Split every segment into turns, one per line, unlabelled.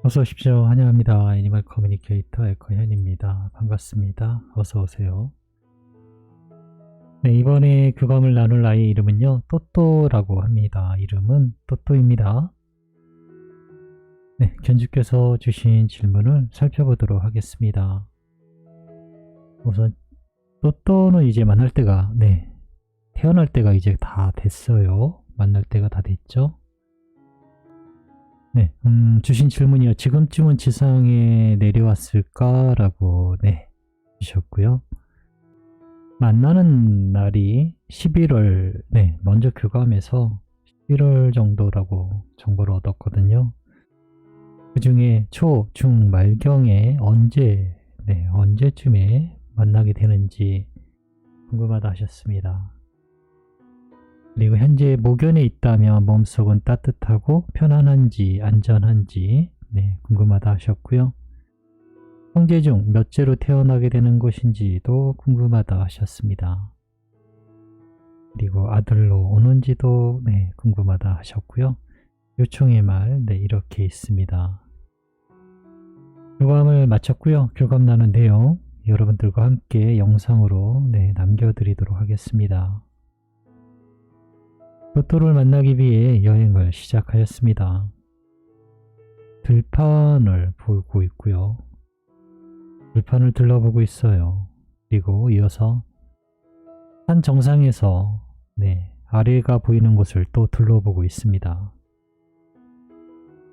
어서 오십시오. 환영합니다. 애니멀 커뮤니케이터 에코현입니다. 반갑습니다. 어서 오세요. 네, 이번에 교감을 나눌 아이 이름은요, 또또라고 합니다. 이름은 또또입니다. 네, 견주께서 주신 질문을 살펴보도록 하겠습니다. 우선 또또는 이제 만날 때가, 태어날 때가 이제 다 됐어요. 만날 때가 다 됐죠. 네, 주신 질문이요. 지금쯤은 지상에 내려왔을까? 라고, 주셨고요. 만나는 날이 11월, 먼저 교감해서 11월 정도라고 정보를 얻었거든요. 그 중에 초, 중, 말경에 언제쯤에 만나게 되는지 궁금하다 하셨습니다. 그리고 현재 목연에 있다면 몸속은 따뜻하고 편안한지 안전한지 궁금하다 하셨고요. 형제 중 몇째로 태어나게 되는 것인지도 궁금하다 하셨습니다. 그리고 아들로 오는지도 궁금하다 하셨고요. 요청의 말 이렇게 있습니다. 교감을 마쳤고요. 교감 나눈 내용 여러분들과 함께 영상으로 남겨드리도록 하겠습니다. 또또를 만나기 위해 여행을 시작하였습니다. 들판을 보고 있고요. 들판을 둘러보고 있어요. 그리고 이어서 산 정상에서 아래가 보이는 곳을 또 둘러보고 있습니다.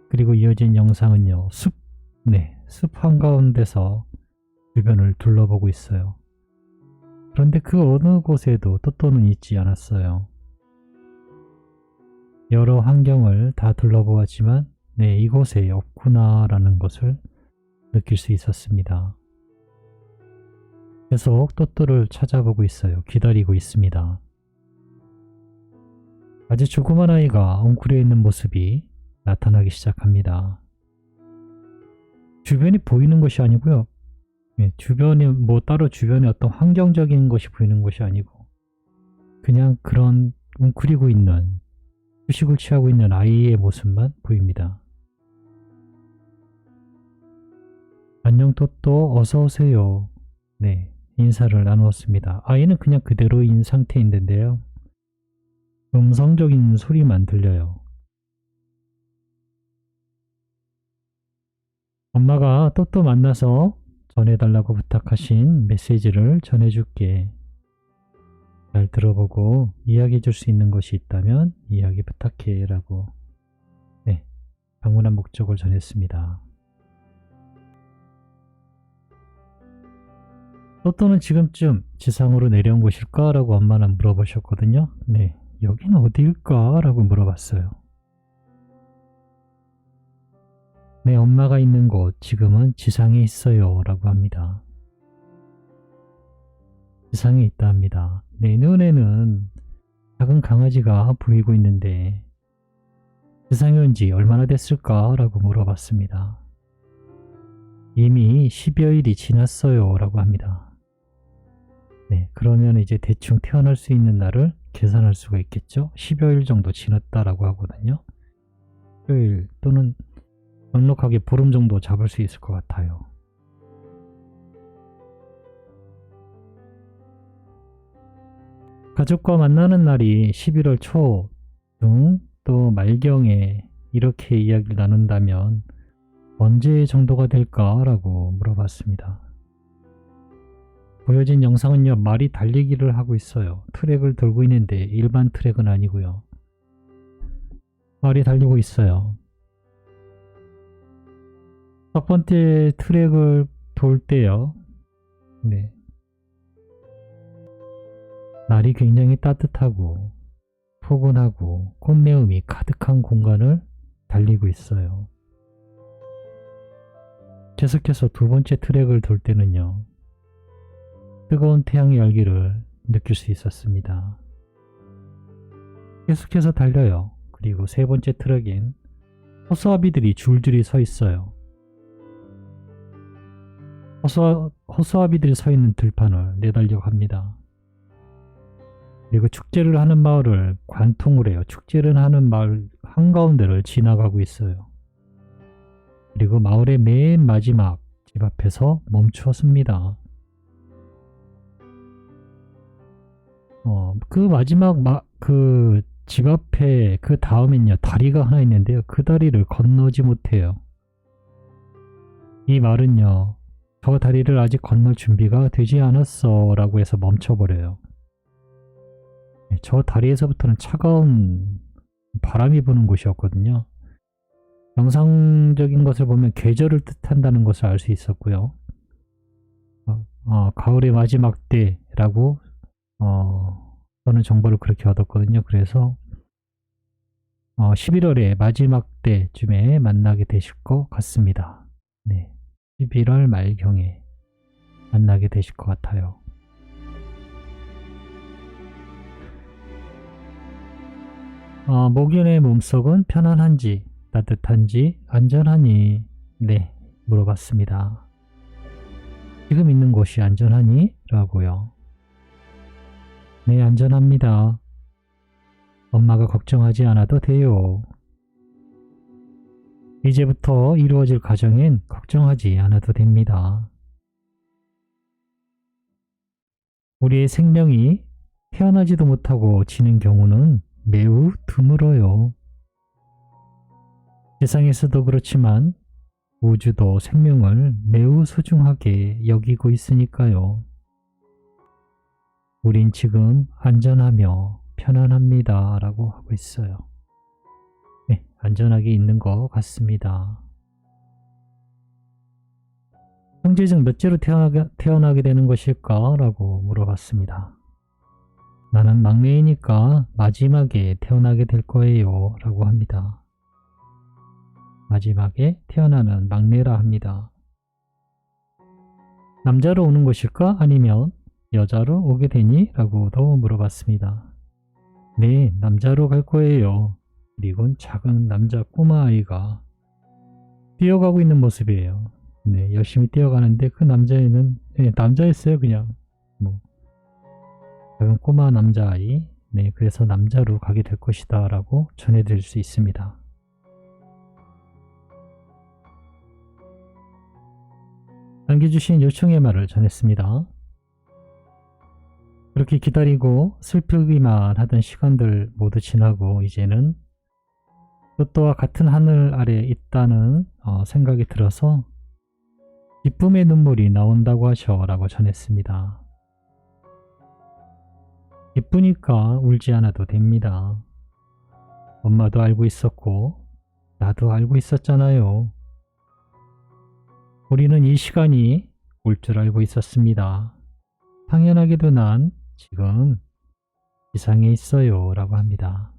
그리고 이어진 영상은요. 숲 한가운데서 주변을 둘러보고 있어요. 그런데 그 어느 곳에도 또또는 있지 않았어요. 여러 환경을 다 둘러보았지만 이곳에 없구나 라는 것을 느낄 수 있었습니다. 계속 또또를 찾아보고 있어요. 기다리고 있습니다. 아주 조그만 아이가 웅크려 있는 모습이 나타나기 시작합니다. 주변이 보이는 것이 아니고요. 주변에 따로 주변에 어떤 환경적인 것이 보이는 것이 아니고 그냥 그런 웅크리고 있는 휴식을 취하고 있는 아이의 모습만 보입니다. 안녕 또또 어서오세요. 인사를 나누었습니다. 아이는 그냥 그대로인 상태인데요. 음성적인 소리만 들려요. 엄마가 또또 만나서 전해달라고 부탁하신 메시지를 전해줄게. 잘 들어보고 이야기해 줄 수 있는 것이 있다면 이야기 부탁해 라고 방문한 목적을 전했습니다. 또또는 지금쯤 지상으로 내려온 곳일까? 라고 엄마는 물어보셨거든요. 여기는 어디일까? 라고 물어봤어요. 엄마가 있는 곳 지금은 지상에 있어요 라고 합니다. 지상에 있다 합니다. 내 눈에는 작은 강아지가 보이고 있는데 지상에 온 지 얼마나 됐을까? 라고 물어봤습니다. 이미 10여일이 지났어요 라고 합니다. 그러면 이제 대충 태어날 수 있는 날을 계산할 수가 있겠죠? 10여일 정도 지났다라고 하거든요. 10여일 또는 넉넉하게 보름 정도 잡을 수 있을 것 같아요. 가족과 만나는 날이 11월 초, 중, 또 말경에 이렇게 이야기를 나눈다면 언제 정도가 될까? 라고 물어봤습니다. 보여진 영상은요. 말이 달리기를 하고 있어요. 트랙을 돌고 있는데 일반 트랙은 아니고요. 말이 달리고 있어요. 첫 번째 트랙을 돌 때요. 날이 굉장히 따뜻하고 포근하고 꽃내음이 가득한 공간을 달리고 있어요. 계속해서 두 번째 트랙을 돌 때는요. 뜨거운 태양의 열기를 느낄 수 있었습니다. 계속해서 달려요. 그리고 세 번째 트랙엔 호수아비들이 줄줄이 서 있어요. 호수아비들이 서 있는 들판을 내달려고 합니다. 그리고 축제를 하는 마을을 관통을 해요. 축제를 하는 마을 한가운데를 지나가고 있어요. 그리고 마을의 맨 마지막 집 앞에서 멈추었습니다. 그 마지막 그 집 앞에 그 다음엔요 다리가 하나 있는데요. 그 다리를 건너지 못해요. 이 말은요, 저 다리를 아직 건널 준비가 되지 않았어 라고 해서 멈춰버려요. 저 다리에서부터는 차가운 바람이 부는 곳이었거든요. 영상적인 것을 보면 계절을 뜻한다는 것을 알 수 있었고요. 가을의 마지막 때라고 저는 정보를 그렇게 얻었거든요. 그래서 11월의 마지막 때쯤에 만나게 되실 것 같습니다. 네, 11월 말경에 만나게 되실 것 같아요. 목연의 몸속은 편안한지, 따뜻한지, 안전하니? 네, 물어봤습니다. 지금 있는 곳이 안전하니? 라고요. 네, 안전합니다. 엄마가 걱정하지 않아도 돼요. 이제부터 이루어질 가정엔 걱정하지 않아도 됩니다. 우리의 생명이 태어나지도 못하고 지는 경우는 매우 드물어요. 세상에서도 그렇지만 우주도 생명을 매우 소중하게 여기고 있으니까요. 우린 지금 안전하며 편안합니다. 라고 하고 있어요. 네, 안전하게 있는 것 같습니다. 형제중 몇째로 태어나게 되는 것일까? 라고 물어봤습니다. 나는 막내이니까 마지막에 태어나게 될 거예요. 라고 합니다. 마지막에 태어나는 막내라 합니다. 남자로 오는 것일까? 아니면 여자로 오게 되니? 라고도 물어봤습니다. 네, 남자로 갈 거예요. 그리고 작은 남자 꼬마아이가 뛰어가고 있는 모습이에요. 네, 열심히 뛰어가는데 그 남자애는 남자였어요. 그냥 작은 꼬마 남자아이. 네, 그래서 남자로 가게 될 것이다 라고 전해드릴 수 있습니다. 남겨주신 요청의 말을 전했습니다. 그렇게 기다리고 슬프기만 하던 시간들 모두 지나고 이제는 또또와 같은 하늘 아래 있다는 생각이 들어서 기쁨의 눈물이 나온다고 하셔 라고 전했습니다. 기쁘니까 울지 않아도 됩니다. 엄마도 알고 있었고 나도 알고 있었잖아요. 우리는 이 시간이 올 줄 알고 있었습니다. 당연하게도 난 지금 지상에 있어요 라고 합니다.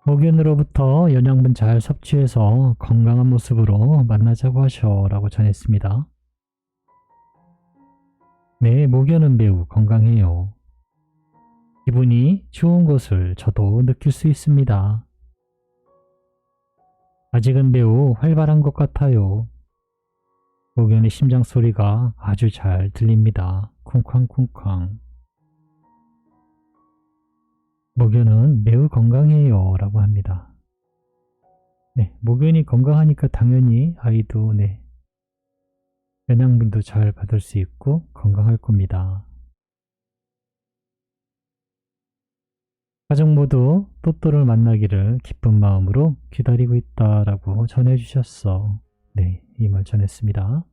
목연으로부터 영양분 잘 섭취해서 건강한 모습으로 만나자고 하셔 라고 전했습니다. 네, 목연은 매우 건강해요. 기분이 좋은 것을 저도 느낄 수 있습니다. 아직은 매우 활발한 것 같아요. 목연의 심장 소리가 아주 잘 들립니다. 쿵쾅쿵쾅. 목연은 매우 건강해요 라고 합니다. 네, 목연이 건강하니까 당연히 아이도 영양분도 잘 받을 수 있고 건강할 겁니다. 가족 모두 또또를 만나기를 기쁜 마음으로 기다리고 있다라고 전해주셨어. 네, 이 말 전했습니다.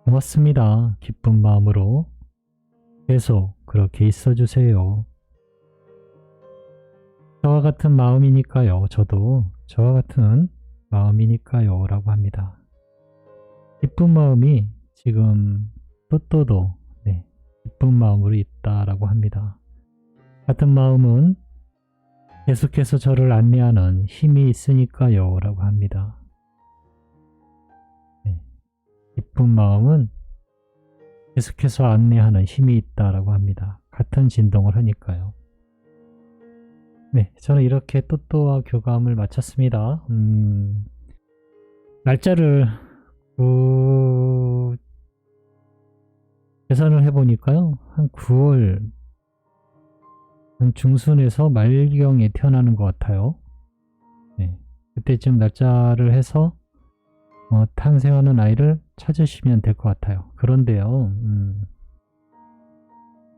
고맙습니다. 기쁜 마음으로 계속 그렇게 있어주세요. 저와 같은 마음이니까요. 저도 저와 같은 마음이니까요. 라고 합니다. 기쁜 마음이 지금 또또도 기쁜 마음으로 있다라고 합니다. 같은 마음은 계속해서 저를 안내하는 힘이 있으니까요. 라고 합니다. 기쁜 마음은 계속해서 안내하는 힘이 있다라고 합니다. 같은 진동을 하니까요. 네, 저는 이렇게 또또와 교감을 마쳤습니다. 날짜를 계산을 해보니까요. 한 9월 중순에서 말경에 태어나는 것 같아요. 네. 그때쯤 날짜를 해서 탄생하는 아이를 찾으시면 될 것 같아요. 그런데요,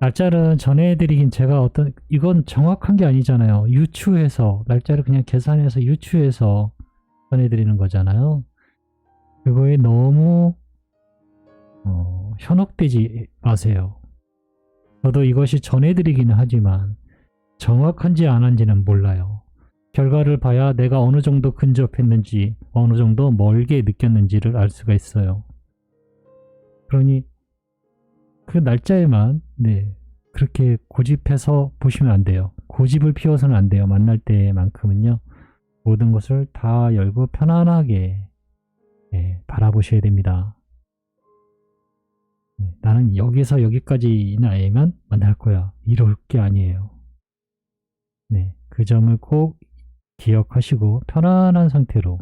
날짜를 전해드리긴 제가 이건 정확한 게 아니잖아요. 유추해서, 날짜를 그냥 계산해서 유추해서 전해드리는 거잖아요. 그거에 너무 현혹되지 마세요. 저도 이것이 전해드리기는 하지만 정확한지 안 한지는 몰라요. 결과를 봐야 내가 어느 정도 근접했는지, 어느 정도 멀게 느꼈는지를 알 수가 있어요. 그러니 그 날짜에만 그렇게 고집해서 보시면 안 돼요. 고집을 피워서는 안 돼요. 만날 때만큼은요. 모든 것을 다 열고 편안하게 바라보셔야 됩니다. 나는 여기서 여기까지는 아니면 만날 거야. 이럴 게 아니에요. 그 점을 꼭 기억하시고 편안한 상태로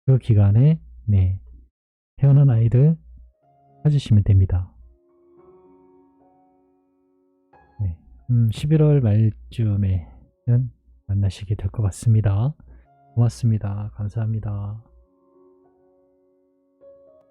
그 기간에 태어난 아이를 찾으시면 됩니다. 11월 말쯤에는 만나시게 될 것 같습니다. 고맙습니다. 감사합니다.